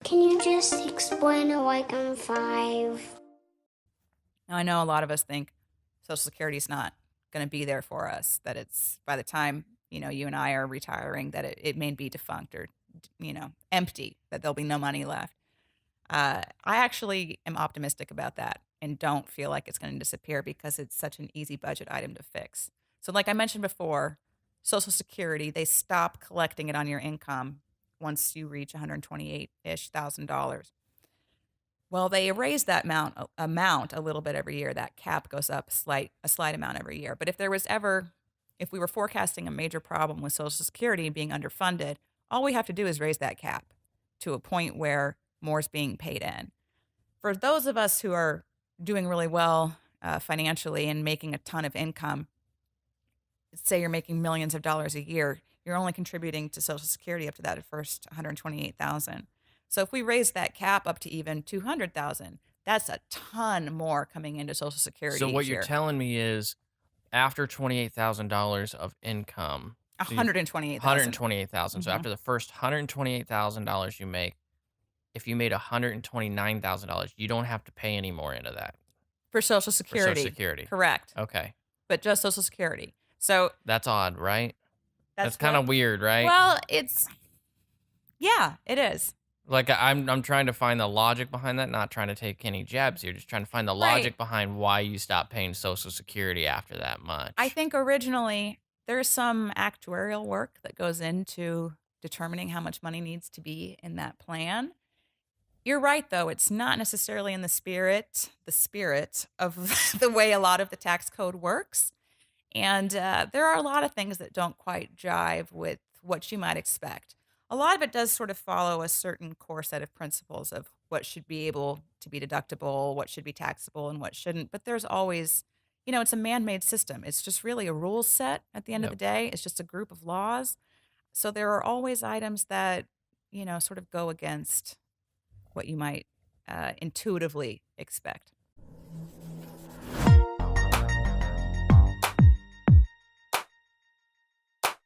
Can you just explain it like I'm five? Now, I know a lot of us think Social Security is not going to be there for us, that it's by the time, you and I are retiring, that it may be defunct or, empty, that there'll be no money left. I actually am optimistic about that and don't feel like it's going to disappear because it's such an easy budget item to fix. So, like I mentioned before, Social Security, they stop collecting it on your income once you reach 128-ish thousand dollars. Well, they raise that amount a little bit every year. That cap goes up a slight amount every year. But if we were forecasting a major problem with Social Security being underfunded, all we have to do is raise that cap to a point where more is being paid in. For those of us who are doing really well financially and making a ton of income, say you're making millions of dollars a year, you're only contributing to Social Security up to that first 128,000. So if we raise that cap up to even 200,000, that's a ton more coming into Social Security So what each you're year. telling me is after $28,000 of income, so you 128,000. 128,000. So Mhm. after the first $128,000 you make, if you made $129,000, you don't have to pay any more into that For Social for Social Security. Security. Correct. Okay. But just Social Security. So That's odd, right? That's that's kind what? of weird, right? Well, yeah, it is. Like I'm trying to find the logic behind that, not trying to take any jabs here, just trying to find the Right. logic behind why you stop paying Social Security after that I much. think originally there's some actuarial work that goes into determining how much money needs to be in that plan. You're right though, it's not necessarily in the spirit of the way a lot of the tax code works. And there are a lot of things that don't quite jive with what you might expect. A lot of it does sort of follow a certain core set of principles of what should be able to be deductible, what should be taxable, and what shouldn't. But there's always, it's a man made system. It's just really a rule set at the end of the Yep. day. It's just a group of laws. So there are always items that, sort of go against what you might intuitively expect.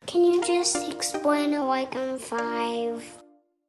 Can you just explain it like I'm five?